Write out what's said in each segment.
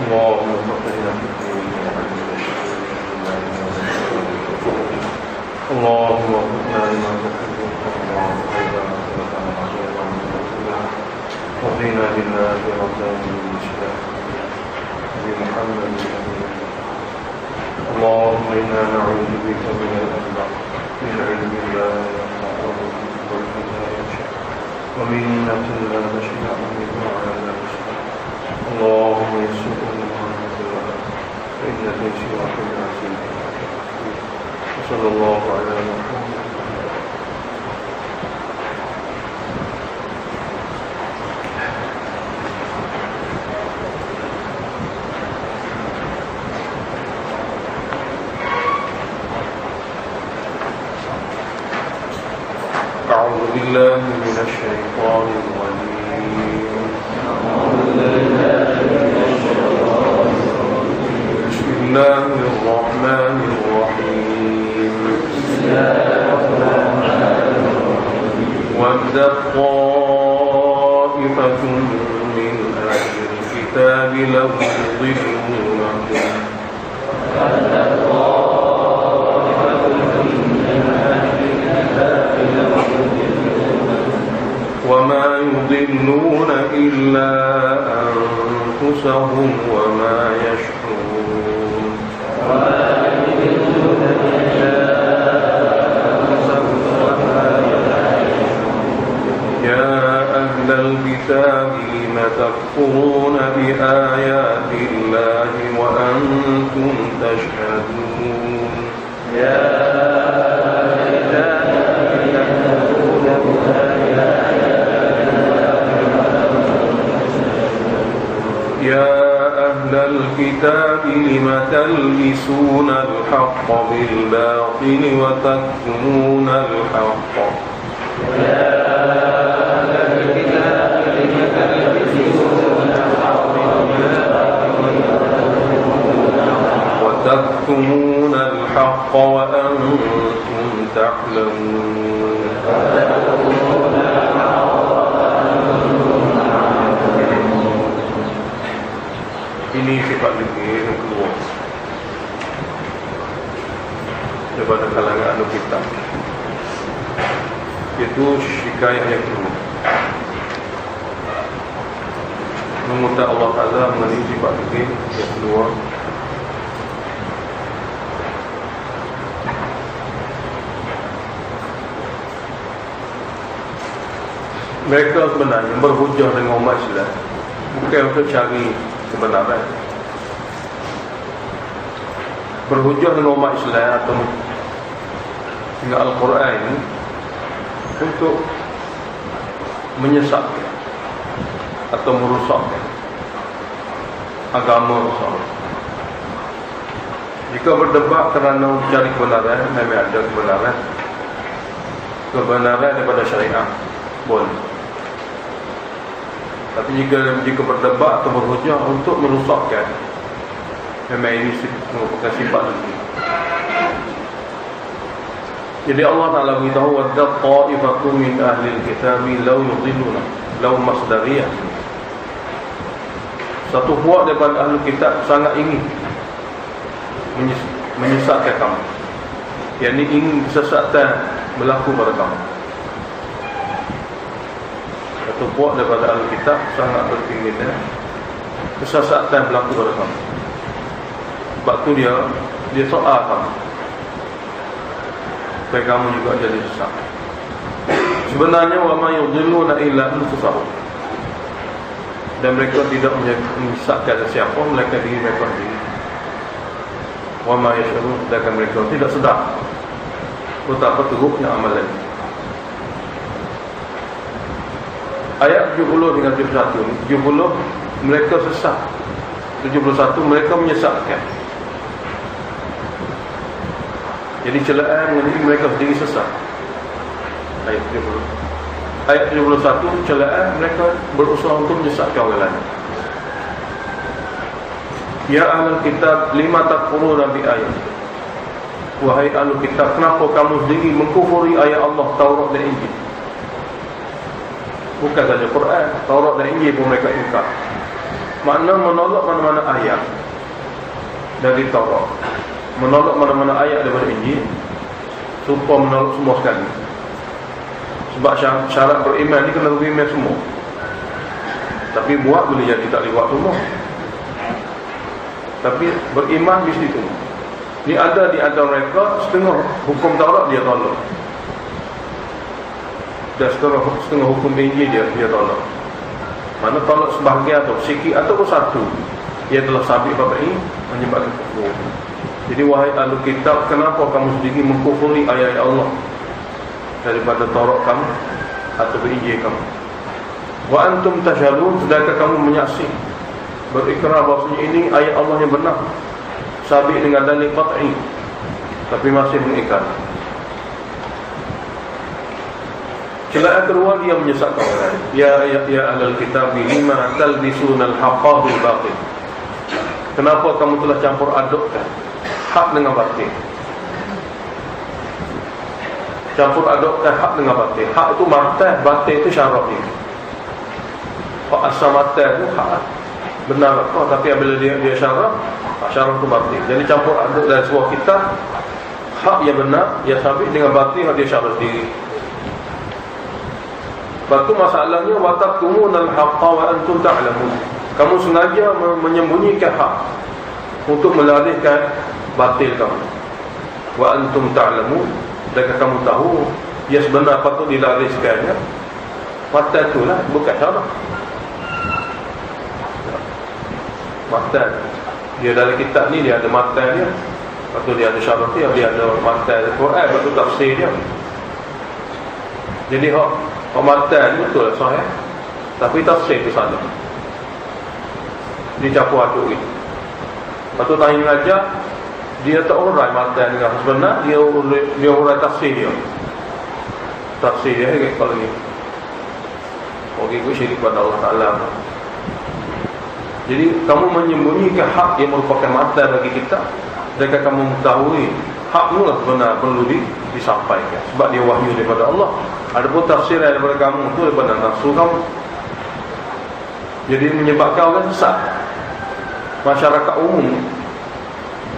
اللهم فقهنا في الدين وعلمنا الشريعة اللهم وفقنا لما تحب وترضى وخيرا وقنا بالله ربنا المشتاق بمحمد اللهم إنا نعوذ بك من الأخلاق من علم لا ينفع والقلب لا يخشع ومن نفس لا تشبع ومن دعاء لا يشفع اللهم يسر محمد فإن تيسيرك العزيز وصلى الله على محمد. أعوذ بالله من الشيطان الرجيم. بسم الله الرحمن الرحيم. ود طائفة من أهل الكتاب لو يضلونكم وما يضلون إلا أنفسهم وما يشعرون. يا أهل الكتاب لم تكفرون بآيات الله وأنتم تشهدون. يا أهل الكتاب لم تلبسون الحق بالباطل وتكتمون الحق. وتكتمون الحق وأنتم تعلمون. Ini sifat fikih yang keluar daripada kalangan ahli kitab, itu syikayah yang keluar meminta Allah Ta'ala mengenai sifat fikih yang keluar. Mereka sebenarnya berhujah dengan umat Islam bukan untuk cari kebenaran, berhujah dengan umat Islam atau dengan Al-Quran ini untuk menyesatkan atau merusakkan agama Rasul. Jika berdebat kerana mencari kebenaran, memang ada kebenaran daripada syariat, boleh. Tapi jika berdebat atau berhujah untuk merusakkan, memang ini merupakan sifat lagi. Jadi Allah Ta'ala beritahu wadda ta'ifatun min ahli al-kitab law yudilluna, law masdariyah. Satu puak daripada ahli kitab sangat ingin menyesatkan kamu, yakni ingin kesesatan berlaku pada kamu. Satu puak daripada ahli kitab sangat berkeinginan kesesatan berlaku pada kamu. Sebab tu dia soal kamu supaya kamu juga jadi sesat. Sebenarnya wa ma yudilluna illa anfusahum, dan mereka tidak menyesatkan siapa melainkan diri mereka sendiri. Wa ma yashurun, dan mereka tidak sedar betapa teruknya amalan. Ayat 70 dengan 71 ni, 70 mereka sesat, 71 mereka menyesatkan. Jadi celaan mengenai mereka sendiri sesat. Ayat 70. Ayat 71 celaan mereka berusaha untuk menyesatkan orang lain. Ya ahlul kitab lima takfuruna bi ayat. Wahai ahlul kitab, kenapa kamu sendiri mengkufuri ayat Allah, Taurat dan Injil? Bukan saja Quran, Taurat dan Injil pun mereka ingkar. Makna menolak mana-mana ayat dari Taurat, menolak mana-mana ayat daripada Injil, supaya menolak semua sekali. Sebab syarat beriman ni kena beriman semua. Tapi buat boleh jadi tak boleh buat semua. Tapi beriman mesti tu. Ni ada di antara mereka setengah hukum Taurat dia tolak, dan setengah hukum Injil dia tolak. Mana tolak sebahagian atau sikit ataupun satu, ia telah sabit bab ini menyebabkan kufur. Jadi wahai ahli kitab, kenapa kamu sendiri mengkufuri ayat-ayat Allah daripada Taurat kamu atau Injil kamu? Wa antum tashhadun, sedangkan kamu menyaksi, berikrar bahawasanya ini ayat Allah yang benar, sabit dengan dalil qat'i, tapi masih mengingkar. Celaan kedua, dia menyesatkan orang. Ya ahlul kitab, lima talbisunal haqqa bil batil. Kenapa kamu telah campur adukkan hak dengan batil? Campur adukkan hak dengan batil. Hak itu martah, batil itu syaraf dia. Hak asal martah itu hak benar apa, tapi apabila dia syaraf, syaraf itu batil. Jadi campur aduk dari sebuah kitab, hak yang benar dia sabit dengan batil yang dia syaraf sendiri. Lepas tu masalahnya, wataktumunal haqqa wa antum ta'lamun. Kamu sengaja menyembunyikan hak untuk melalihkan batil kamu. Wa antum ta'lamun, dan kamu tahu ia sebenar patut dilariskannya. Batil itulah, bukan syaraf. Batil dia dalam kitab ni dia ada batil dia, lepas tu dia ada syaraf dia ada batil Quran, lepas tu tafsir dia. Jadi pematan betul sahih, tapi tafsir itu salah. Dia campur aduk gitu. Lepas tu tanya mengajar, dia tak urai matan dengan sebenar, dia urai tafsir dia. Tafsir dia kalau ni okey, gue syirik pada Allah Ta'ala. Jadi kamu menyembunyikan hak yang merupakan matan bagi kita, dan kamu mengetahui hak itu lah sebenar perlu disampaikan, sebab dia wahyu daripada Allah. Adapun tafsir daripada kamu itu daripada nafsu kamu. Jadi menyebabkan orang sesat. Masyarakat umum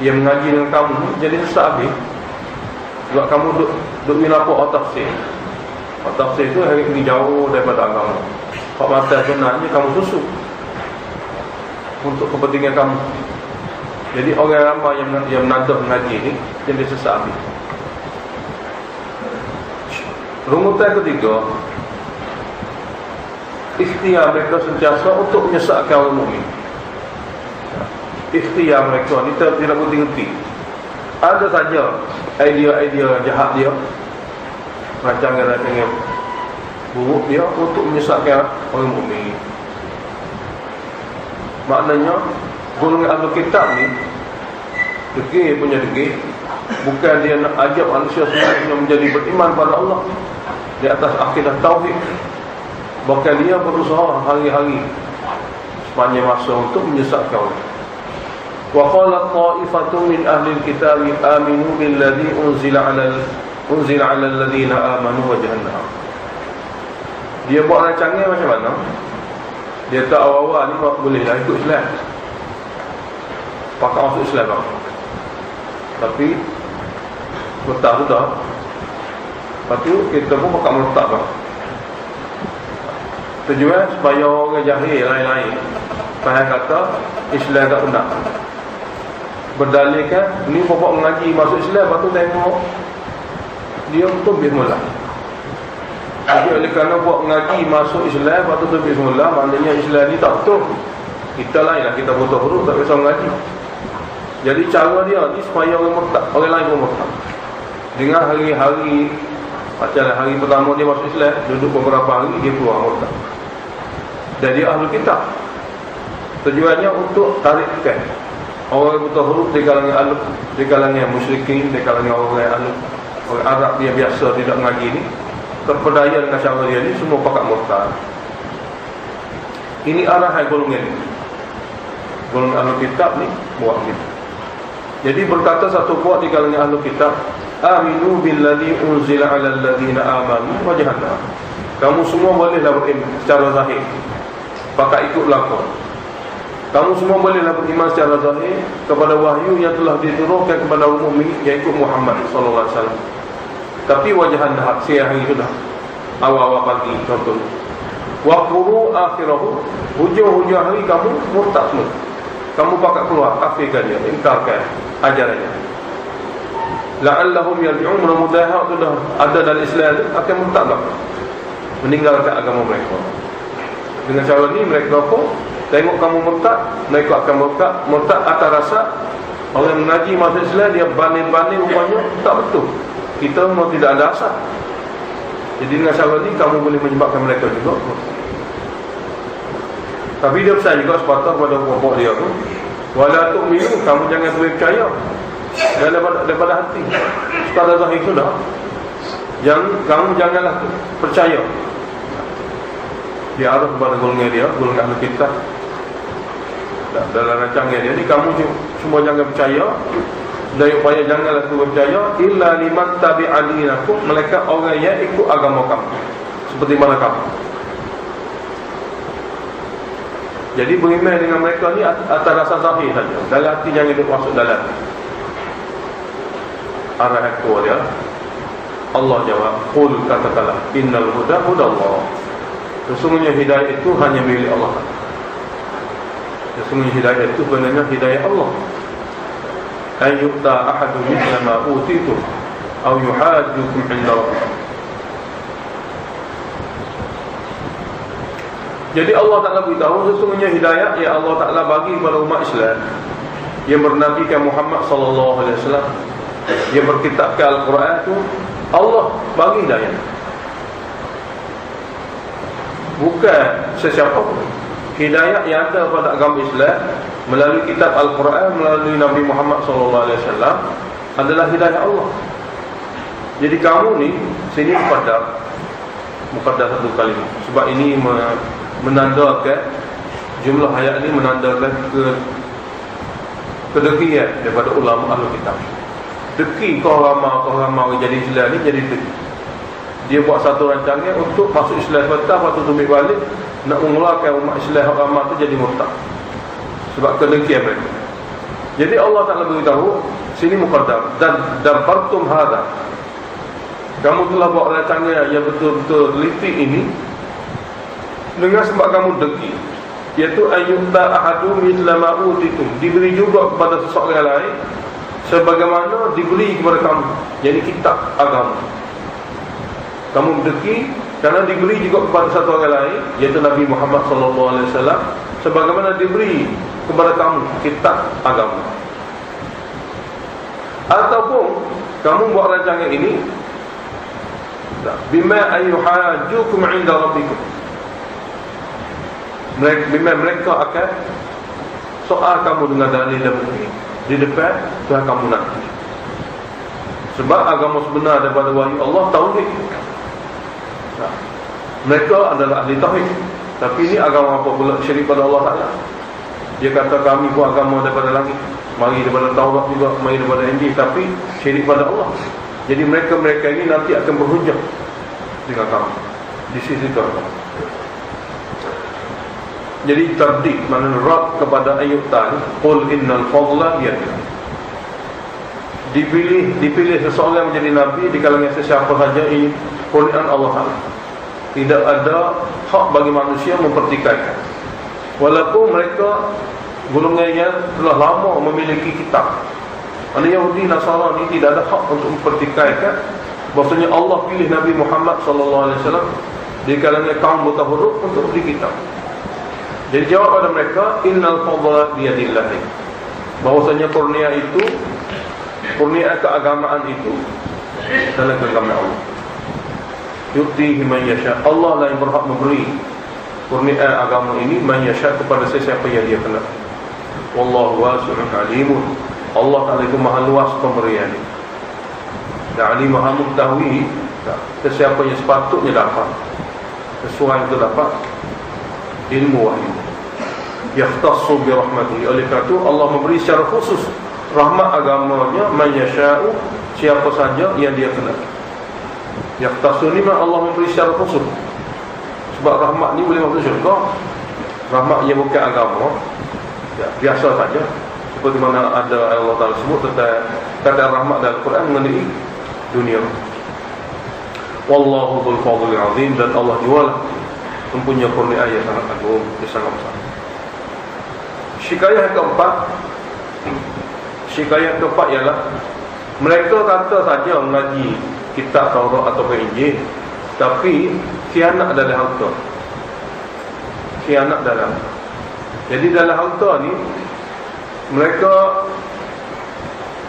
yang mengaji dengan kamu jadi sesat habis, sebab kamu duk minapuk tafsir. Tafsir itu hari ini jauh daripada agama. Hak mata sebenarnya kamu susu untuk kepentingan kamu. Jadi orang ramai yang menantang mengaji ni jadi sesat habis. Rungutan ketiga, ikhtiar mereka sentiasa untuk menyesatkan orang mukmin. Ikhtiar mereka ni tidak berhenti-henti. Ada saja idea-idea jahat dia, rancangan-rancangan buruk dia untuk menyesatkan orang mukmin. Maknanya golongan ahli kitab ni degil punya degil, bukan dia nak ajak manusia semuanya menjadi beriman pada Allah di atas akidah tauhid, bahkan dia berusaha hari-hari sepanjang masa untuk menyesatkan orang. Wa qala ta'ifatun min ahli al-kitab aminu billadhi unzila 'ala alladhina amanu wajhan nahar. Dia buat rancangan macam mana? Dia tak awal-awal ni bolehlah ikut Islam, pakai masuk Islam bang. Tapi letak tu dah, lepas tu kita pun pakai meletak bang. Tujuan supaya orang jahil lain-lain faham kata Islam tak benar. Berdalilkan ni bapak mengaji masuk Islam, lepas tu tengok dia betul bismillah. Jadi oleh kerana buat mengaji masuk Islam, lepas tu bismillah, maknanya Islam ni tak betul. Kita lain lah, kita butuh huruf, tak bisa mengaji. Jadi cara dia ni supaya orang murtad, orang lain pun murtad. Dengan hari-hari, macam hari pertama dia masuk Islam, duduk beberapa hari dia keluar murtad. Dan dia ahli kitab. Tujuannya untuk tarikkan orang yang butuh huruf di kalangan musyrikin, di kalangan orang Arab dia biasa tidak mengaji ni, terpedaya dengan cara dia ni, semua pakat murtad. Ini arahan golongan ahli kitab ni buat gitu. Jadi berkata satu puak di kalangan ahli kitab, aminu billadhi unzila 'ala alladhina amanu wajhan nahar. Kamu semua bolehlah beriman secara zahir, pakai ikut lakon. Kamu semua bolehlah beriman secara zahir kepada wahyu yang telah diturunkan kepada mukmin, iaitu Muhammad sallallahu alaihi wasallam. Tapi wajah anda siang hari sudah awal-awal pagi contoh. Wa quru akhirahu, hujung-hujung hari kamu murtad semua. Kamu pakat keluar, kafirkan dia, ingkarkan ajarannya. La'allahum yarji'un, mudah-mudahan sudah ada dalam Islam itu akan murtad lah, meninggalkan agama mereka. Dengan cara ni mereka pun tengok kamu murtad, mereka akan murtad atas rasa orang mengaji masuk Islam dia banding-banding rupanya tak betul. Kita memang tidak ada asal. Jadi dengan cara ni kamu boleh menyebabkan mereka juga. Tapi dia pesan juga sepatah kepada pokok dia tu, wala tu'minu, kamu jangan percaya daripada hati. Sekadar zahir sudah. Kamu janganlah percaya. Dia arah kepada golongan dia, golongan ahli kitab. Dalam rancangnya dia ni, kamu semua jangan percaya. Dan upaya janganlah percaya illa liman tabi'a dinakum, mereka orang yang ikut agama kamu seperti mana kamu. Jadi beriman dengan mereka ni atas rasa zahir saja. Dalam hati jangan duk masuk dalam. Arah kedua dia, Allah jawab, qul, katakanlah, innal huda hudallah. Sesungguhnya hidayah itu hanya milik Allah. Sesungguhnya hidayah itu sebenarnya hidayah Allah. Ayyuta ahadu mithla ma utitum aw yuhajjukum 'inda rabbih. Jadi Allah Ta'ala beritahu sesungguhnya hidayah yang Allah Ta'ala bagi kepada umat Islam yang bernabikan Muhammad sallallahu alaihi wasallam, yang berkitabkan Al-Quran itu, Allah bagi hidayah. Bukan sesiapa pun. Hidayah yang ada pada agama Islam melalui kitab Al-Quran, melalui Nabi Muhammad sallallahu alaihi wasallam adalah hidayah Allah. Jadi kamu ni sini muqaddar satu kali. Sebab ini menandakan jumlah ayat ini menandakan kedekian daripada ulama ahli kitab. Deki kau ramai jadi Islam ni jadi deki. Dia buat satu rancangan untuk masuk Islam sebentar, lepas tu tumbik balik nak mengeluarkan umat Islam ramai tu jadi murtad. Sebab kedekian mereka. Jadi Allah Ta'ala beritahu sini muqaddam, dan dabartum hadha, kamu telah buat rancangan yang betul-betul teliti ini dengan sebab kamu deki, iaitu ayyuta ahadu mithla ma utitum, diberi juga kepada seseorang lain sebagaimana diberi kepada kamu, jadi kitab agama. Kamu deki kerana diberi juga kepada satu orang lain, iaitu Nabi Muhammad sallallahu alaihi wasallam, sebagaimana diberi kepada kamu kitab agama. Ataupun kamu buat rancangan ini bima ayyuhajjukum 'inda rabbikum, mereka akan soal kamu dengan dalil dan bukti di depan Tuhan kamu nanti. Sebab agama sebenar daripada wahyu Allah tauhid. Mereka adalah ahli tauhid. Tapi ini agama apa pula? Syirik pada Allah Ta'ala. Dia kata kami pun agama daripada langit, mari daripada Taurat juga, mari daripada Injil, tapi syirik pada Allah. Jadi mereka ini nanti akan berhujah dengan kamu di sisi Tuhan. Jadi tabdik maknanya rad kepada ayat tadi, qul innal fadla biyadillah. Dipilih seseorang menjadi nabi di kalangan sesiapa saja, ini kurniaan Allah Ta'ala. Tidak ada hak bagi manusia mempertikaikan. Walaupun mereka golongan yang telah lama memiliki kitab. Yahudi Nasara ni tidak ada hak untuk mempertikaikan bahwasanya Allah pilih Nabi Muhammad sallallahu alaihi wasallam di kalangan kaum buta huruf untuk beri kitab. Jadi jawab pada mereka, innal fadla biyadillah, bahwasanya kurnia itu, kurnia keagamaan itu dalam genggaman Allah. Yu'tihi man yasha, Allah lah yang berhak memberi kurnia agama ini man yasha kepada sesiapa yang dia kenal. Wallahu wasi'un alimun, Allah Ta'ala itu maha luas pemberian. Dan alim maha mengetahui sesiapa yang sepatutnya dapat, sesuai itu dapat ilmu wahyu. Yakhtassu bi rahmatihi, oleh kerana itu Allah memberi secara khusus rahmat agamanya man yasha'u, siapa saja yang dia kenal. Yakhtassu ni Allah memberi secara khusus. Sebab rahmat ni boleh masuk syurga. Rahmat yang bukan agama Ya, biasa saja. Seperti mana ada Allah Ta'ala sebut tentang kata rahmat dalam Quran mengenai dunia. Wallahu dzul fadlil azim, dan Allah jualah mempunyai kurnia yang sangat agung, yang sangat besar. Syikayah keempat ialah mereka kata saja mengaji kitab Taurat atau Injil, tapi khianat dalam harta. Khianat dalam. Jadi dalam harta ni mereka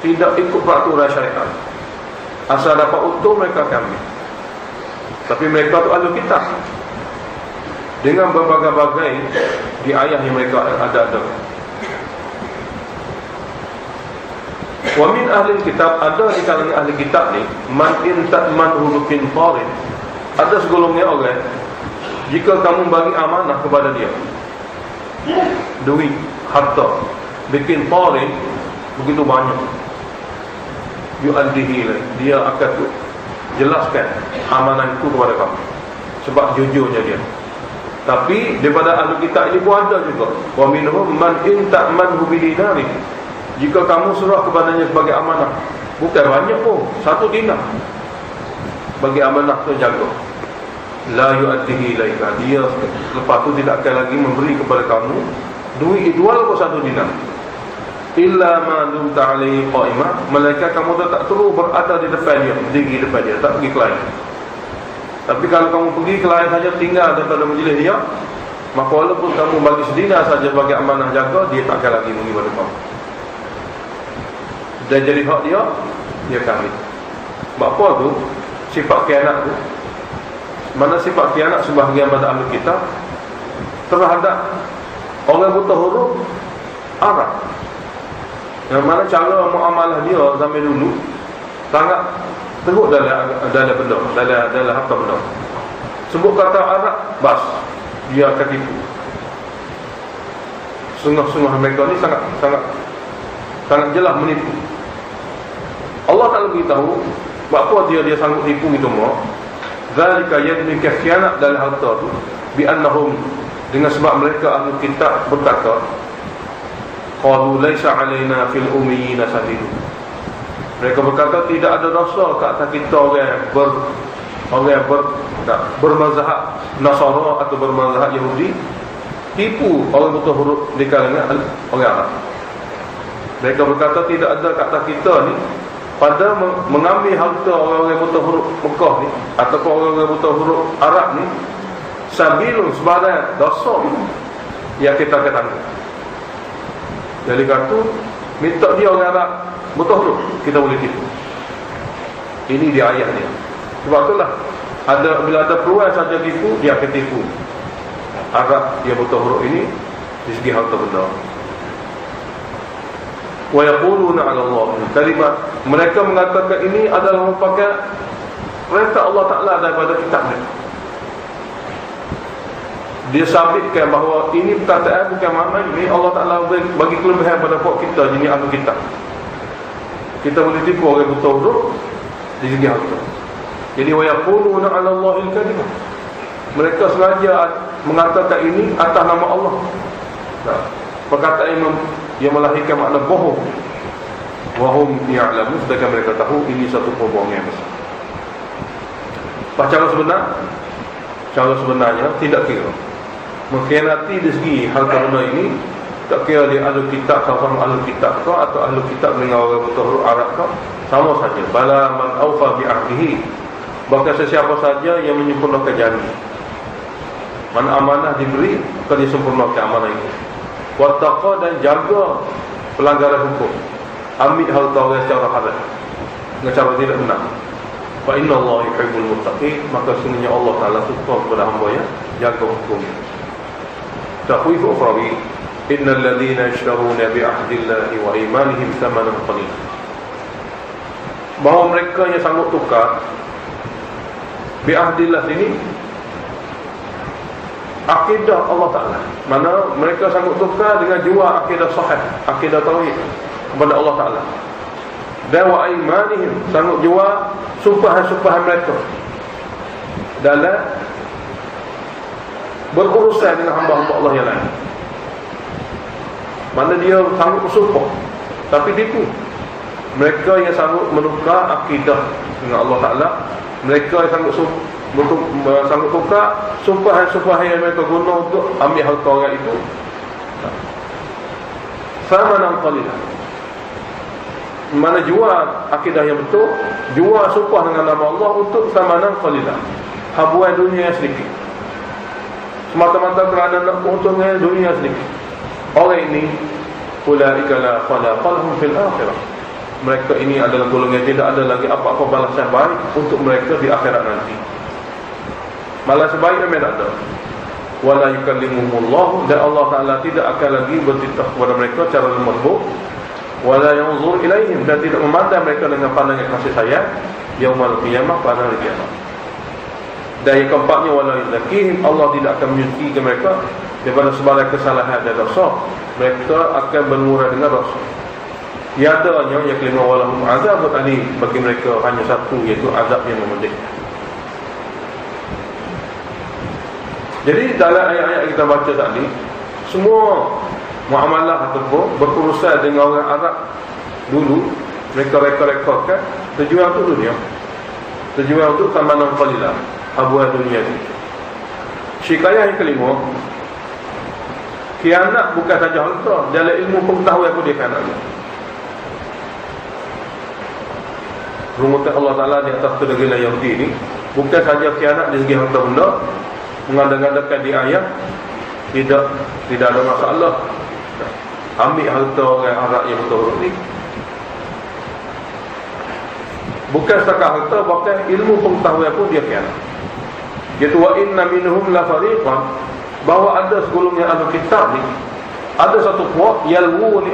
tidak ikut peraturan syariat. Asal dapat untung mereka akan ambil. Tapi mereka tu ahli kitab, dengan berbagai-bagai di ayat yang mereka ada. Wa min ahli kitab, ada di kalangan ahli kitab ni, man in ta'manhu bi qintarin, ada segolongan orang, jika kamu bagi amanah kepada dia duit, harta, bikin qintarin begitu banyak, yu'addihi, dia akan jelaskan amanah itu kepada kamu, sebab jujurnya dia. Tapi daripada ahli kitab ini pun ada juga, wa minhum man in ta'manhu bi dinarin, jika kamu suruh kepadanya sebagai amanah, bukan banyak pun, 1 dinar, bagi amanah tu jaga, la yu'addihi ilaika, dia lepas tu tidak akan lagi memberi kepada kamu duit jual kau 1 dinar, illa ma dumta alaihi qa'imah, malaikat kamu tak terus berada di depan dia, berdiri depan dia, tak pergi ke lain. Tapi kalau kamu pergi ke lain saja, tinggal daripada majlis dia, maka walaupun kamu bagi sedina saja sebagai amanah jaga, dia tak akan lagi bagi pada kamu. Dan jadi hak dia, dia kami. Sebab apa tu? Sifat khianat tu. Mana sifat khianat sebahagian pada ahli kitab terhadap orang buta huruf Arab, yang mana cara muamalah dia zaman dulu sangat teruk dalam benda, dalam harta benda. Sebut kata Arab, bas, dia akan tipu. Sungguh-sungguh mereka ni sangat jelas menipu. Allah tak lebih tahu apa dia sanggup tipu itu semua. Zalika yadmi khianat dalam harta tu bi annahum, dengan sebab mereka ahli kitab berkata, qalu laisa alaina fil ummiyina sabil. Mereka berkata tidak ada dosa ke atas kita orang bermazhab Nasara atau bermazhab Yahudi tipu orang buta huruf di kalangan orang Arab. Mereka berkata tidak ada ke atas kita ni pada mengambil harta orang-orang buta huruf Mekah ni ataupun orang-orang buta huruf Arab ni sabilun, sebarang dosa yang kita akan tanggung. Jadi kata minta dia orang Arab buta huruf, kita boleh tipu. Ini dia ayat dia. Sebab itulah bila ada peluang saja tipu, dia akan tipu Arab dia buta huruf ini di segi harta benda. Wa yaquluna 'ala Allah kalimat, mereka mengatakan ini adalah merupakan perintah Allah Ta'ala daripada kitab mereka. Dia sabitkan bahawa ini perkataan bukan makna ini Allah Ta'ala bagi kelebihan pada pokok kita, ini ahli kitab. Kita boleh tipu orang buta huruf di segi harta. Jadi wa yaquluna 'ala Allahil kadhib, mereka sengaja mengatakan ini atas nama Allah. Nah, perkataan yang melahirkan makna bohong. Wahum ya'lamun, sedangkan mereka tahu ini satu perbohongan yang besar. Cara sebenarnya tidak kira mengkhianati di segi harta benda ini, tak kira dia ahli kitab, sama ahli kitab kau atau ahli kitab dengan orang buta huruf Arab kau, sama saja. Bala man awfa bi ahdihi, bahkan sesiapa saja yang menyempurnakan janji. Mana amanah diberi, maka dia sempurnakan amanah itu. Wattaqa, dan jaga pelanggaran hukum, ambil harta orang secara halal dengan cara tidak benar. Fa inna Allah yuhibbul muttaqin, maka sesungguhnya Allah Ta'ala suka kepada hamba yang jaga hukumnya. Takhwif ukhrawi, innal ladhina yashtaruna bi ahdillahi wa imanihim thamanan qalila, bahawa mereka yang sanggup tukar bi ahdillah ini akidah Allah Ta'ala, mana mereka sanggup tukar dengan jual akidah sahih, akidah tauhid kepada Allah Ta'ala. Dan wa imanihim, sanggup jual sumpahan-sumpahan mereka dalam berurusan dengan hamba-hamba Allah yang lain. Mana dia sanggup bersumpah tapi tipu. Mereka yang sanggup menukar akidah dengan Allah Ta'ala, mereka yang sanggup tukar sumpahan yang mereka guna untuk ambil harta orang itu samanan qalilan. Mana jual akidah yang betul, jual sumpah dengan nama Allah untuk samanan qalilan, habuan dunia sedikit, semata-mata kerana nak untungnya dunia sedikit. Orang ini ulaika la khalaqa lahum fil akhirah, mereka ini adalah golongan yang tidak ada lagi apa-apa balasan baik untuk mereka di akhirat nanti. Balas baik memang tak ada. Wala yukallimuhumullah, dan Allah Ta'ala tidak akan lagi bertitah kepada mereka secara lembut. Wala yanzur ilaihim, dan tidak memandang mereka dengan pandangan kasih sayang yaumul qiyamah, pada hari kiamat. Dan yang keempatnya, wala yuzakihim, Allah tidak akan menyucikan mereka daripada sebarang kesalahan dan dosa. Mereka akan bermurah dengan dosa. Yang adanya yang kelima, walahum azabun alim, bagi mereka hanya satu, iaitu azab yang memedihkan. Jadi dalam ayat-ayat yang kita baca tadi, semua muamalah ataupun berurusan dengan orang Arab dulu, mereka rekod-rekodkan tujuan untuk dunia, tujuan untuk tamanan qalilah, habuan dunia itu. Syikayah yang kelima, khianat bukan saja harta, dalam ilmu pengetahuan pun dia khianat. Rumutan Allah Ta'ala di atas kedegila Yahudi ini bukan saja khianat dari segi harta benda, mengadakan di ayat tidak ada masalah ambil harta orang Arab yang betul ni. Bukan setakat harta, bahkan ilmu pengetahuan pun dia khianat. Iaitu wa inna minhum la fariqan, bahawa ada segolongan ahli kitab ni, ada satu puak yalghuna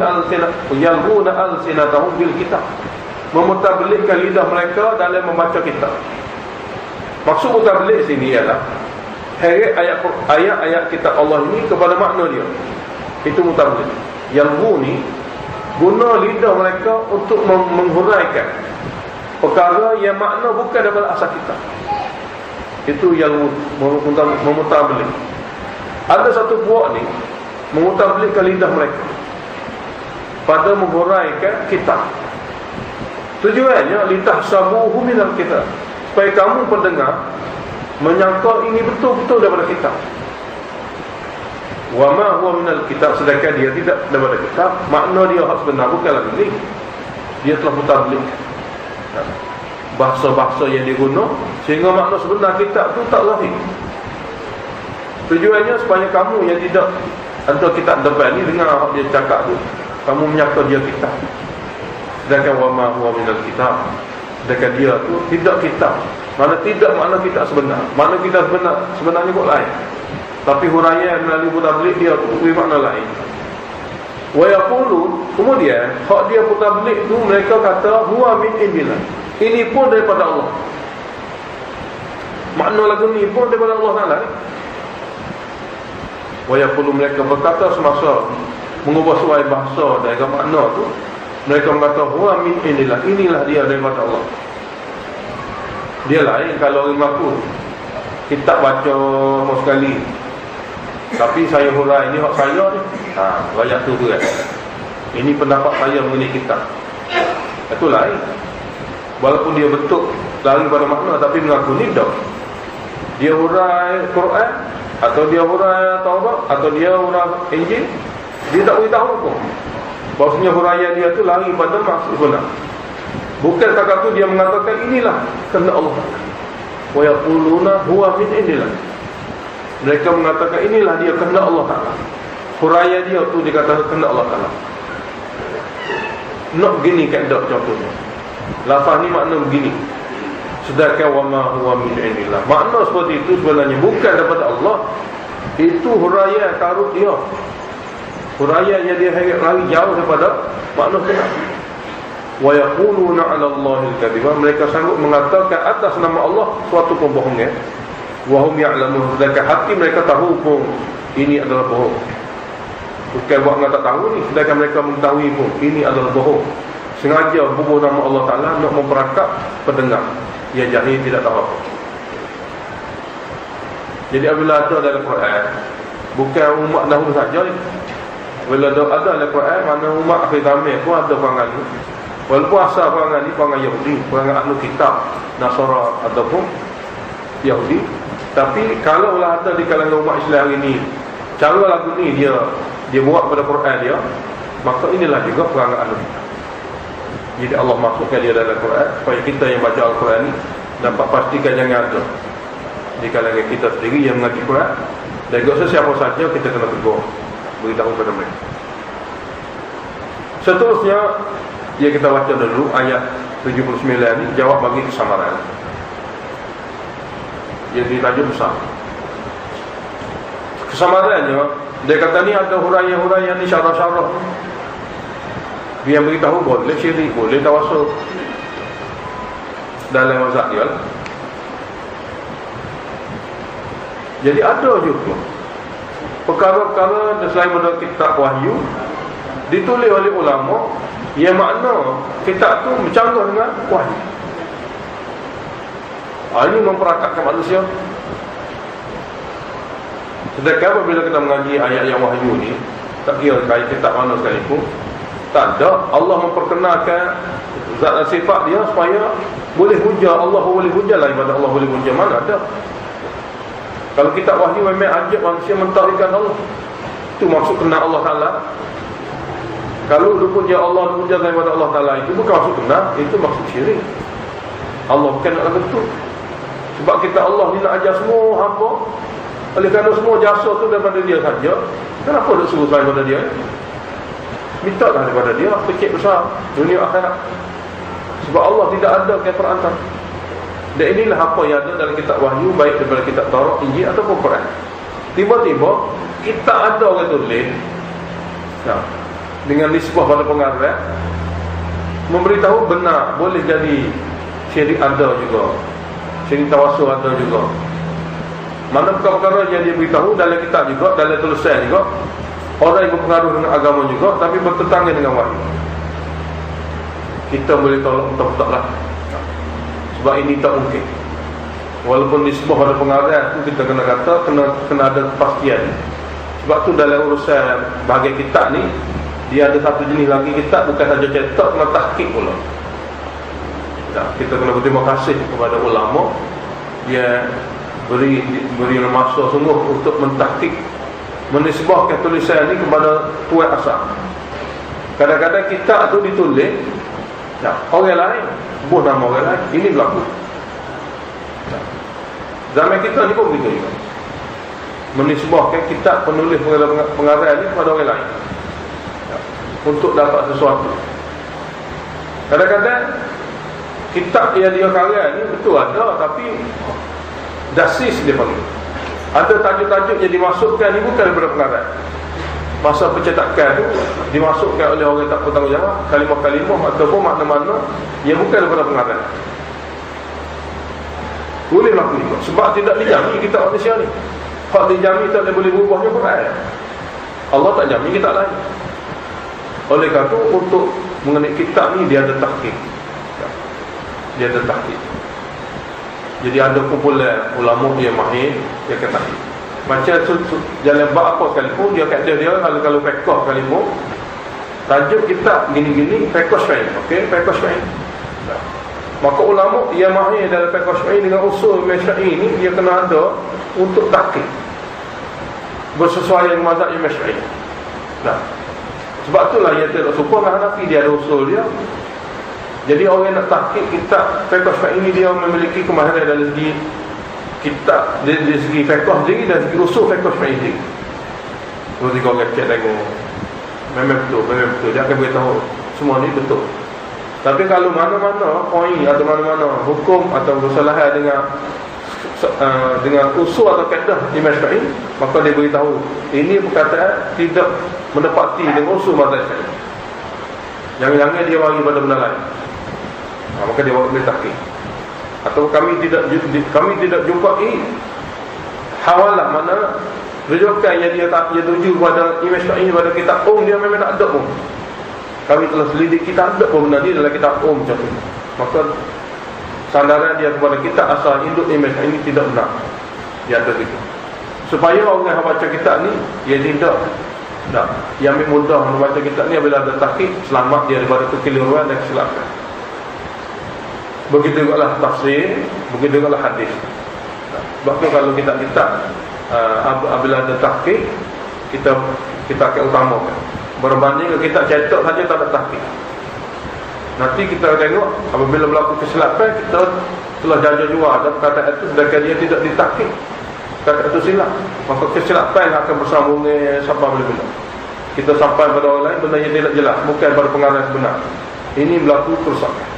alsinatahum bil kitab, memutablikkan lidah mereka dalam membaca kitab. Maksud mutablik sini ialah heret ayat-ayat kitab Allah ini kepada makna dia. Itu mutablik. Yalghu ni guna lidah mereka untuk menghuraikan perkara yang makna bukan daripada asal kitab. Itu yalghu, memutablik. Ada satu buah ni memutablikkan lidah mereka pada menghuraikan kitab. Tujuannya litahsabuhu minal kitab, supaya kamu pendengar menyangka ini betul-betul daripada kitab. Wa ma huwa minal kitab, sedangkan dia tidak daripada kitab. Makna dia hak sebenar bukanlah ini. Dia telah mutablik bahasa-bahasa yang diguna sehingga makna sebenar kitab tu tak lahir. Tujuannya supaya kamu yang tidak antara kitab depan ni dengar hak dia cakap tu, kamu menyangka dia kitab. Sedangkan wa ma huwa minal kitab, sedangkan dia tu tidak kitab. Mana tidak makna kita sebenar. Makna kita sebenarnya kok lain. Tapi huraian melalui mutablik dia tu beri makna lain. Wa yaqulu, kemudian hak dia mutablik tu mereka kata huwa min indillah, ini pun daripada Allah. Makna lagu ni pun daripada Allah Taala. Wa yaqulu, mereka berkata semasa mengubah suai bahasa dan makna tu, mereka berkata huwa min indillah, inilah dia daripada Allah. Dia lain kalau orang mengaku kita baca mau sekali, tapi saya hurai ini hak saya ni, banyak tu kan, ini pendapat saya mengenai kitab. Itu lain. Walaupun dia betul lari pada makna, tapi mengaku ni dah dia hurai Quran, atau dia hurai Taurat, atau dia hurai Injil, dia tak beritahu pun bahawasanya huraian dia tu lari pada maksud benar. Bukan setakat tu dia mengatakan inilah kehendak Allah. Wa yaquluna huwa min indillah, mereka mengatakan inilah dia kehendak Allah Taala. Huraian dia tu dikatakan kehendak Allah Taala. Nak gini kaedah contohnya. Lafaz ni makna begini. Sedangkan wa ma huwa min indillah, makna seperti itu sebenarnya bukan daripada Allah. Itu huraian tarut dia. Huraian yang dia lari jauh daripada makna benar. Wa yaquluna 'ala Allahi al-kadhiba, mereka sanggup mengatakan atas nama Allah suatu pembohongan. Wa hum ya'lamun, sedangkan hati mereka tahu pun ini adalah bohong. Bukan buat mereka tak tahu ni, sedangkan mereka mengetahui pun ini adalah bohong. Sengaja bubuh nama Allah Ta'ala nak memperakap pendengar yang jahil tidak tahu apa. Jadi apabila ada dalam Quran, bukan umat dahulu saja ni, Bila ada dalam Quran, mana umat akhir zaman pun ada perangai ni. Walaupun asal perangai ni perangai Yahudi, perangai ahli kitab Nasara ataupun Yahudi, tapi kalau lah ada di kalangan umat Islam hari ni cara lagu ni dia buat pada Quran dia, maka inilah juga perangai ahli kitab. Jadi Allah masukkan dia dalam Quran supaya kita yang baca Al-Quran ni dapat pastikan jangan ada di kalangan kita sendiri yang mengaji Quran, dan juga sesiapa saja kita kena tegur, beritahu kepada mereka. Seterusnya ya kita baca dulu ayat 79 ni, jawab bagi kesamaran. Jadi tajuk besar. Kesamarannya, dia kata ni ada huraian-huraian ni, syarah-syarah. Dia beritahu boleh syirik, boleh tawassul dalam mazhab dia. Jadi ada juga perkara-perkara selain pada kitab wahyu ditulis oleh ulama yang makna kitab tu bercanggah dengan wahyu. Ini memperakatkan manusia. Sedangkan apabila kita mengaji ayat yang wahyu ni, tak kira kait kitab mana sekalipun, tak ada, Allah memperkenalkan zat dan sifat dia supaya boleh hujah. Allah boleh hujah lah, ibadat Allah boleh hujah, mana ada. Kalau kitab wahyu memang ajak manusia mentauhidkan Allah, itu maksud kenal Allah Ta'ala. Kalau hujah Allah, hujah daripada Allah Ta'ala, itu bukan maksud kenal, itu maksud syirik. Allah bukan nak betul. Sebab kita Allah ni nak ajar semua hamba, oleh kerana semua jasa tu daripada dia saja, kenapa nak suruh daripada dia? Minta lah daripada dia, kecil besar dunia akhirat. Sebab Allah tidak ada keperantara. Dan inilah apa yang ada dalam kitab wahyu, baik daripada kitab Taurat, Injil ataupun Quran. Tiba-tiba kita ada orang tulis dengan nisbah pada pengarang, memberitahu benar boleh jadi syirik ada juga, syirik tawassul ada juga. Mana perkara-perkara yang dia beritahu dalam kitab juga, dalam tulisan juga, orang yang berpengaruh dengan agama juga, tapi bertentangan dengan wahyu. Kita boleh tolak betul-betul lah. Sebab ini tak mungkin. Walaupun nisbah pada pengarang tu kita kena kata, kena ada kepastian. Sebab tu dalam urusan bahagian kitab ni, dia ada satu jenis lagi kitab, bukan saja cetak, kena tahqiq pula. Kita kena berterima kasih kepada ulama dia beri masa sungguh untuk mentahqiq, menisbahkan tulisan ni kepada tuan asal. Kadang-kadang kitab tu ditulis orang lain, buat nama orang lain. Ini berlaku zaman kita ni pun begitu juga, menisbahkan kitab penulis pengarang ni kepada orang lain untuk dapat sesuatu. Kadang-kadang kitab yang dia karang ni betul ada, tapi dasis dia panggil. Ada tajuk-tajuk yang dimasukkan ni bukan daripada pengarang. Masa pencetakan tu dimasukkan oleh orang tak bertanggungjawab, kalimah-kalimah ataupun makna-makna yang bukan daripada pengarang. Boleh berlaku juga. Sebab tidak dijamin kitab manusia ni. Hak dijamin tak boleh berubahnya Quran. Allah tak jamin kitab lain. Oleh kerana itu, untuk mengenai kitab ni dia ada tahqiq. Dia ada tahqiq. Jadi ada kumpulan ulama yang mahir, dia kata macam jalan bab apa sekalipun, dia kata dia kalau fiqh sekalipun, tajuk kitab gini-gini fiqh syafi'i, okey, fiqh syafi'i. Maka ulama yang mahir dalam fiqh syafi'i dengan usul Syafi'i ni, dia kena ada untuk tahqiq bersesuaian dengan mazhab Imam Syafi'i. Sebab itulah yang tidak suka dengan Hanafi, dia ada usul dia. Jadi orang yang nak tahqiq kitab fiqh syafi'i ini, dia memiliki kemahiran dari segi kitab, dari segi fiqh sendiri dan segi usul fiqh syafi'i sendiri. Jadi kalau orang cek tengok memang betul, dia akan beritahu semua ni betul. Tapi kalau mana-mana poin atau mana-mana hukum atau kesalahan dengan usul atau kaedah Imam Syafi'i, maka dia beritahu ini perkataan tidak mendapati dengan usul mazhab Syafi'i. Jangan-jangan dia bagi pada benda lain. Maka dia boleh tahqiq. Atau kami tidak jumpai hawalah mana rujukan yang dia tuju pada Imam Syafi'i pada kitab dia memang tak ada pun. Kami telah selidiki, tak ada pun benda ni dalam kitab macam tu. Maka sandaran dia kepada kitab asal induk Imam Syafi'i ini tidak benar. Dia ada gitu. Supaya orang yang baca kitab ni, dia tidak Nah, yang ambil mudah membaca kitab ni bila ada tahqiq, selamat dia daripada kekeliruan dan kesilapan. Begitu jugalah tafsir, begitu jugalah hadis. Sebab tu kalau kitab-kitab apabila ada tahqiq, kita akan utamakan. Berbanding kalau kita cetak saja tak ada tahqiq. Nanti kita tengok apabila berlaku kesilapan, kita telah jajah jual dan perkataan itu sedangkan dia tidak ditahqiq, kata itu silap, maka kesilapan akan bersambung sampai bila-bila. Kita sampai pada orang lain benda yang tidak jelas, bukan pada pengarah yang benar. Ini berlaku kerusakan.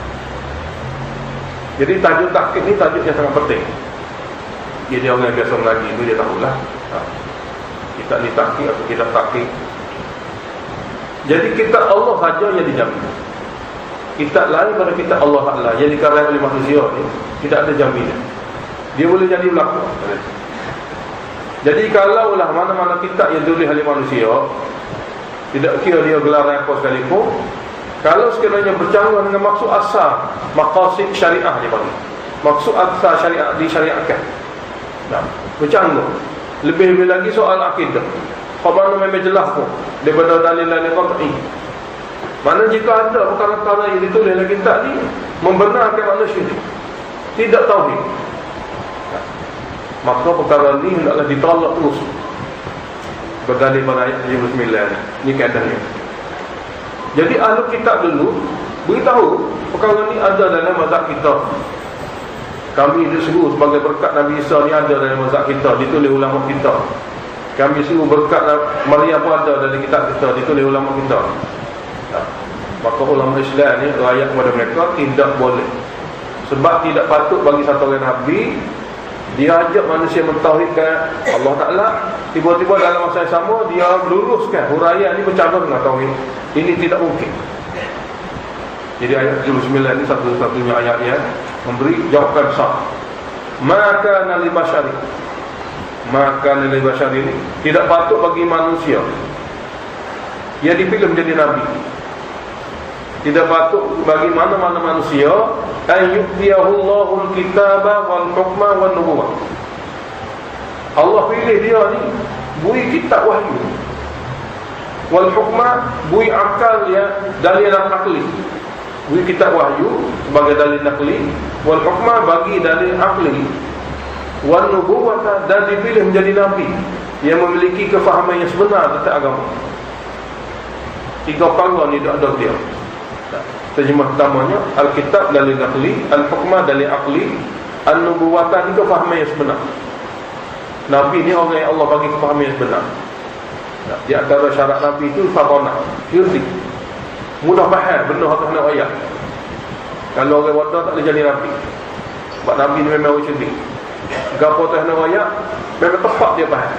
Jadi tajuk tahqiq ni tajuk yang sangat penting. Jadi orang yang biasa mengaji itu dia tahulah kita ni tahqiq atau tidak tahqiq. Jadi kitab Allah saja yang dijamin. Kitab lain pada kitab Allah Ta'ala yang dikarang oleh manusia ni tidak ada jaminan. Dia boleh jadi berlaku. Jadi kalau lah mana-mana kitab yang ditulis oleh manusia, tidak kira dia gelar apa sekalipun, kalau sekiranya bercanggah dengan maksud asal maqasid syariah dia panggil, maksud asal syariah disyariatkan, nah, bercanggah. Lebih-lebih lagi soal akidah, khabar memang jelas pun daripada dalil-dalil qat'i. Mana jika ada perkara-perkara yang ditulis dalam kitab ni membenarkan manusia tidak tauhid, maka perkara ni hendaklah ditolak terus berdalil pada ayat 79 ni keadaannya. Jadi ahli kitab dulu beritahu perkara ni ada dalam mazhab kita. Kami disuruh sebagai berkat Nabi Isa ni ada dalam mazhab kita, ditulis ulama kita. Kami suruh berkat Maryam pun ada dalam kitab kita, ditulis ulama kita. Maka ulama Islam ni rakyat kepada mereka tidak boleh, sebab tidak patut bagi satu orang Nabi dia ajak manusia mentauhidkan Allah Ta'ala, tiba-tiba dalam masa yang sama dia luluskan huraian ni bercampur dengan tauhid. Ini tidak mungkin. Jadi ayat 79 ni satu-satunya ayat yang memberi jawapan sah. Maka nali basyari, maka nali basyari ini tidak patut bagi manusia yang dipilih menjadi Nabi, tidak patut bagi mana-mana manusia ayyu'tiyahullahul kitaba wal hukma wan nubuwah. Allah pilih dia ni bui kitab wahyu, wal hukma bui akal ya, dalil akli. Bui kitab wahyu sebagai dalil akli, wal hukma bagi dalil akli, wan nubuwah dan dipilih menjadi nabi yang memiliki kefahaman yang sebenar tentang agama. Tiga perkara ni ada dia. Terjemah pertamanya Alkitab dalil akli, Al-Hukmah dalil akli, An-Nubuwatan itu kefahaman yang sebenar. Nabi ni orang yang Allah bagi kefahaman yang sebenar. Di antara syarat Nabi itu fatanah, cerdik, mudah faham benda hak nak ayat. Kalau orang wadah tak boleh jadi Nabi, sebab Nabi ni memang orang cerdik. Gapo tak nak ayat memang tepat dia faham.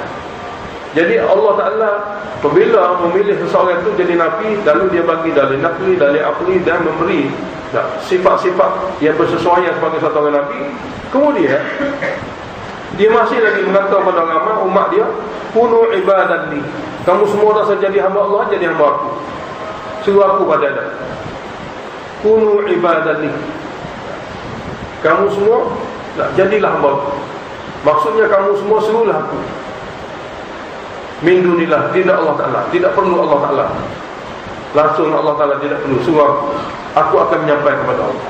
Jadi Allah Ta'ala apabila memilih seseorang itu jadi Nabi, lalu dia bagi dalil nakli, dalil akli dan memberi sifat-sifat yang bersesuaian sebagai satu orang Nabi. Kemudian dia masih lagi mengatakan pada agama umat dia, kunu ibadan li, kamu semua rasa jadi hamba Allah, jadi hamba aku, suruh aku pada anda. Kunu ibadan li, kamu semua jadilah hamba aku, maksudnya kamu semua suruhlah aku. Min dunillah, tidak Allah Ta'ala, tidak perlu Allah Ta'ala, langsung Allah Ta'ala tidak perlu, suruh aku akan menyampaikan kepada Allah.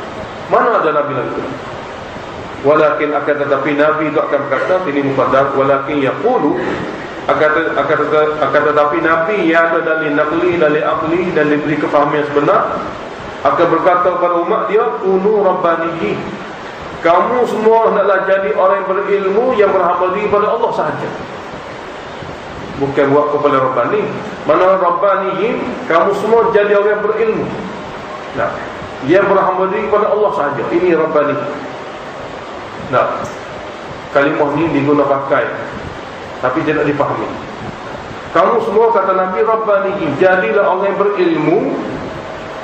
Mana ada Nabi lagi? Walakin akan tetapi Nabi itu akan berkata, ini muqaddar, walakin yaqulu, akan tetapi Nabi yang ada dalil nakli, dalil akli dan diberi kefahaman yang sebenar akan berkata kepada umat dia, kunu rabbaniyi, kamu semua hendaklah jadi orang yang berilmu yang berhamba diri pada Allah sahaja. Bukan buat kepada Rabbani. Mana Rabbaniyin, kamu semua jadi orang yang berilmu. Nah, dia berhamba diri kepada Allah sahaja. Ini Rabbani. Nah, kalimah ini diguna pakai, tapi tidak dipahami. Kamu semua kata Nabi Rabbaniyin, jadilah orang yang berilmu,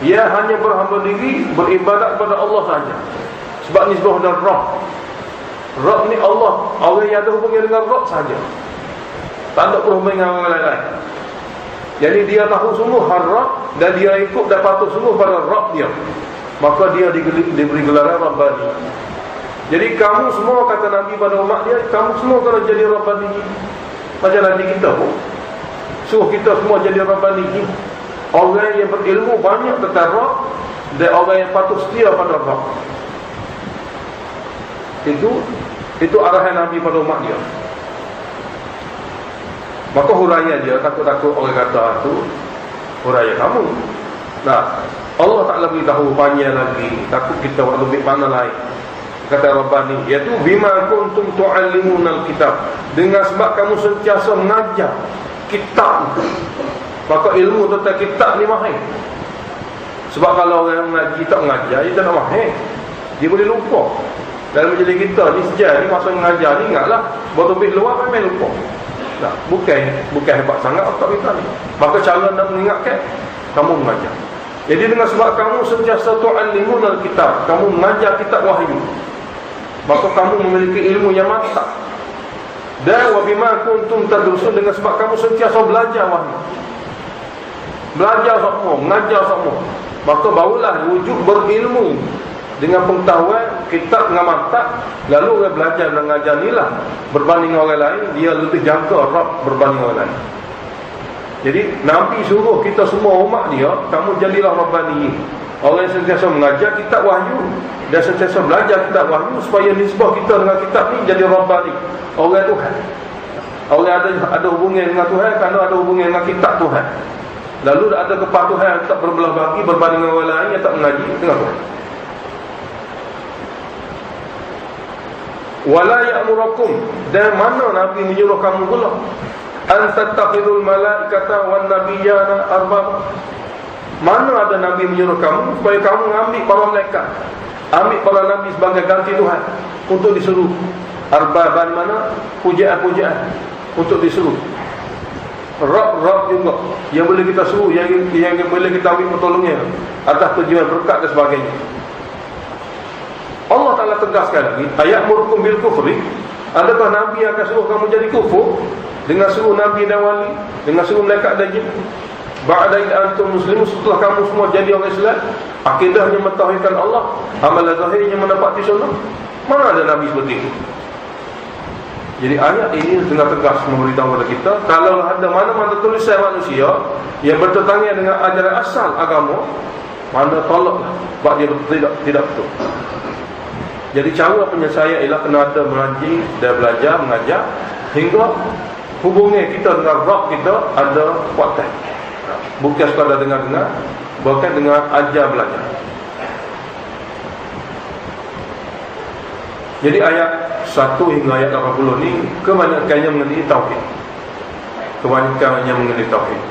ia hanya berhamba diri, beribadat kepada Allah sahaja. Sebab nisbah dan Rabb. Rabb ni Allah, orang yang ada hubungan dengan Rabb sahaja. Tak ada perhubungan dengan orang lain. Jadi dia tahu sungguh Rabb dan dia ikut dan patuh sungguh pada Rabb dia, maka dia diberi gelaran Rabbani. Jadi kamu semua kata Nabi pada umat dia, kamu semua kalau jadi Rabbani, macam Nabi kita pun suruh kita semua jadi Rabbani. Orang yang berilmu banyak tentang Rabb, dan orang yang patut setia pada Rabb. Itu arahan Nabi pada umat dia. Maka huraya dia, takut-takut orang kata tu huraya kamu. Nah, Allah Ta'ala beritahu panjang lagi, takut kita buat lebih mana lain. Kata Rabbani, iaitu bima kuntum tu'allimunal kitab, dengan sebab kamu sentiasa mengajar kitab. Maka ilmu tentang kitab ni mahir. Sebab kalau orang mengaji tak mengajar, dia tak nak mahir, dia boleh lupa. Dalam majlis kita ni sejak ni masa mengajar ni, ingatlah bertopik luar memang lupa. Nah, bukan hebat sangat otak kita ni. Maka cara nak mengingatkan, kamu mengajar. Jadi dengan sebab kamu sentiasa tu'allimunal kitab, kamu mengajar kitab wahyu, maka kamu memiliki ilmu yang mantap. Dan wa bima kuntum tadrusun, dengan sebab kamu sentiasa belajar wahyu, belajar semua, mengajar semua, maka barulah wujud berilmu dengan pengetahuan kitab dengan mantap. Lalu orang belajar dan mengajar ni lah, berbanding orang lain, dia lebih jangka Rabb berbanding orang lain. Jadi Nabi suruh kita semua umat dia, kamu jadilah Rabbani, orang yang sentiasa mengajar kitab wahyu dan sentiasa belajar kitab wahyu, supaya nisbah kita dengan kitab ni jadi Rabbani, orang Tuhan. Orang ada hubungan dengan Tuhan kerana ada hubungan dengan kitab Tuhan. Lalu ada kepatuhan yang tak berbelah bagi berbanding dengan orang lain yang tak mengaji dengan Tuhan. Wala ya'murakum, dan mana Nabi menyuruh kamu pula, an tattakhidul malaikata wan nabiyyana arbab. Mana ada Nabi menyuruh kamu supaya kamu ambil para malaikat, ambil para nabi sebagai ganti Tuhan untuk disuruh. Arbaban mana? Pujaan-pujaan untuk disuruh. Rabb juga yang boleh kita suruh, yang boleh kita ambil pertolongan atas tujuan berkat dan sebagainya. Allah Ta'ala tegaskan lagi, ayat murukum bil kufri, adakah Nabi akan suruh kamu jadi kufur dengan suruh Nabi dan wali, dengan suruh malaikat dan jin? Ba'da id antum muslimun, setelah kamu semua jadi orang Islam, akidahnya mentauhidkan Allah, amalan zahirnya menepati sunnah. Mana ada Nabi seperti itu? Jadi ayat ini dengan tegas memberitahu kepada kita, kalau ada mana-mana tulisan manusia yang bertentangan dengan ajaran asal agama, mana tolaklah, sebab dia tidak betul. Jadi cara penyelesaian ialah kena ada mengaji dan belajar, mengajar, hingga hubungan kita dengan Rabb kita ada kuatan. Bukan sekadar dengar-dengar, bahkan dengan ajar belajar. Jadi ayat 1 hingga ayat 80 ni kebanyakannya mengenai tauhid. Kebanyakannya mengenai tauhid.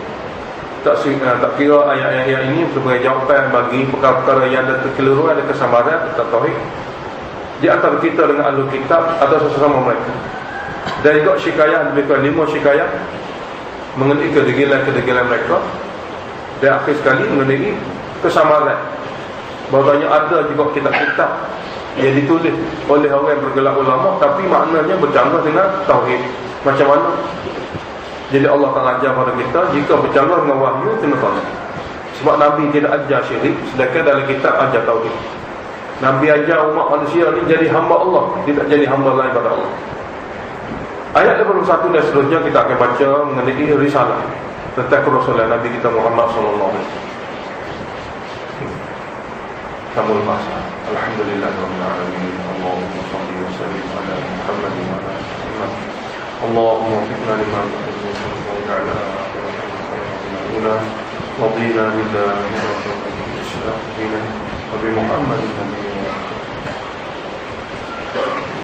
Tak kira ayat-ayat ini sebagai jawapan bagi perkara-perkara yang ada kekeliruan, ada kesamaran tentang tauhid di antara kita dengan ahli kitab atau sesama mereka. Dan juga syikayah, lebih kurang 5 syikayah mengenai kedegilan mereka. Dan akhir sekali mengenai kesamaran, bahawanya ada juga kitab-kitab yang ditulis oleh orang yang bergelar ulama, tapi maknanya bercanggah dengan tauhid. Macam mana? Jadi Allah Ta'ala ajar pada kita, jika bercanggah dengan wahyu, kena faham. Sebab Nabi tidak ajar syirik, sedangkan dalam kitab ajar tauhid. Nabi ajar umat manusia ni jadi hamba Allah, tidak jadi hamba lain pada Allah. Ayat 81 dan seterusnya kita akan baca mengenai risalah tentang kerasulan Nabi kita Muhammad sallallahu alaihi wasallam. Kamul bahasa. Alhamdulillahirabbil alamin. Allahumma shalli wa sallim ala Muhammadin wa ala alihi Muhammad. Allahumma waffiqna lima tuhibbu wa ta'ala wa radina billahi wa bi Muhammadin